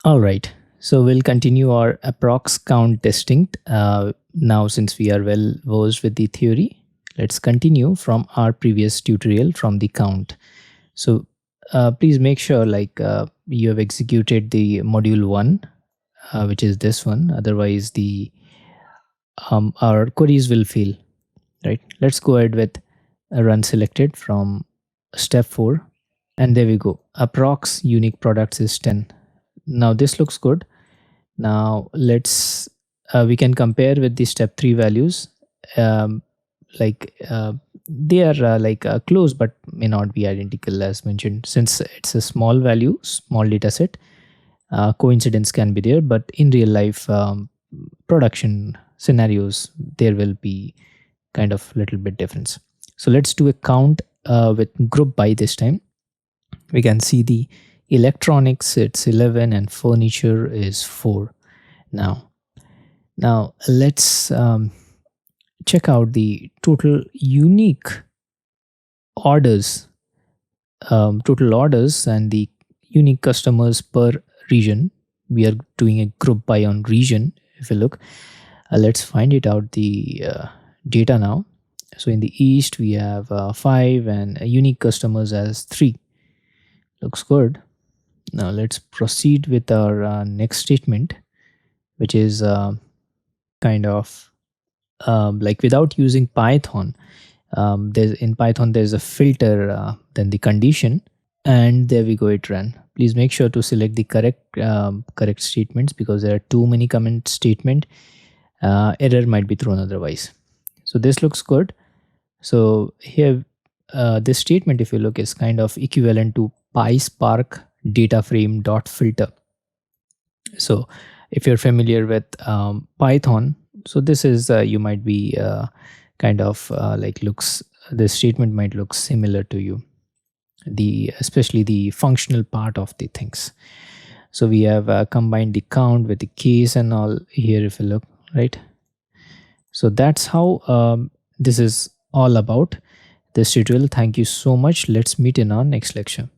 All right. So we'll continue our approx count testing. Now, since we are well versed with the theory, let's continue from our previous tutorial from the count. So please make sure you have executed the module 1, which is this one. Otherwise, the our queries will fail. Right. Let's go ahead with a run selected from step 4. And there we go. Approx unique products is 10. Now this looks good. Now let's we can compare with the step 3 values. um, like they are close but may not be identical as mentioned. Since it's a small value, small data set, coincidence can be there, but in real life production scenarios there will be kind of little bit difference. So let's do a count with group by this time. We can see the electronics, it's 11, and furniture is 4. Now let's check out the total unique orders, total orders and the unique customers per region. We are doing a group by on region. If you look, let's find it out the data now. So in the east we have 5 and unique customers as 3. Looks good. Now let's proceed with our next statement, which is kind of like without using Python. There's in Python there's a filter, then the condition, and there we go, it ran. Please make sure to select the correct statements, because there are too many comment statement. Error might be thrown otherwise. So this looks good. So here this statement, if you look, is kind of equivalent to PySpark data frame dot filter. So if you're familiar with Python, so this is you might be kind of looks, this statement might look similar to you, especially the functional part of the things. So we have combined the count with the case and all here, if you look, right? So that's how this is all about this tutorial. Thank you so much. Let's meet in our next lecture.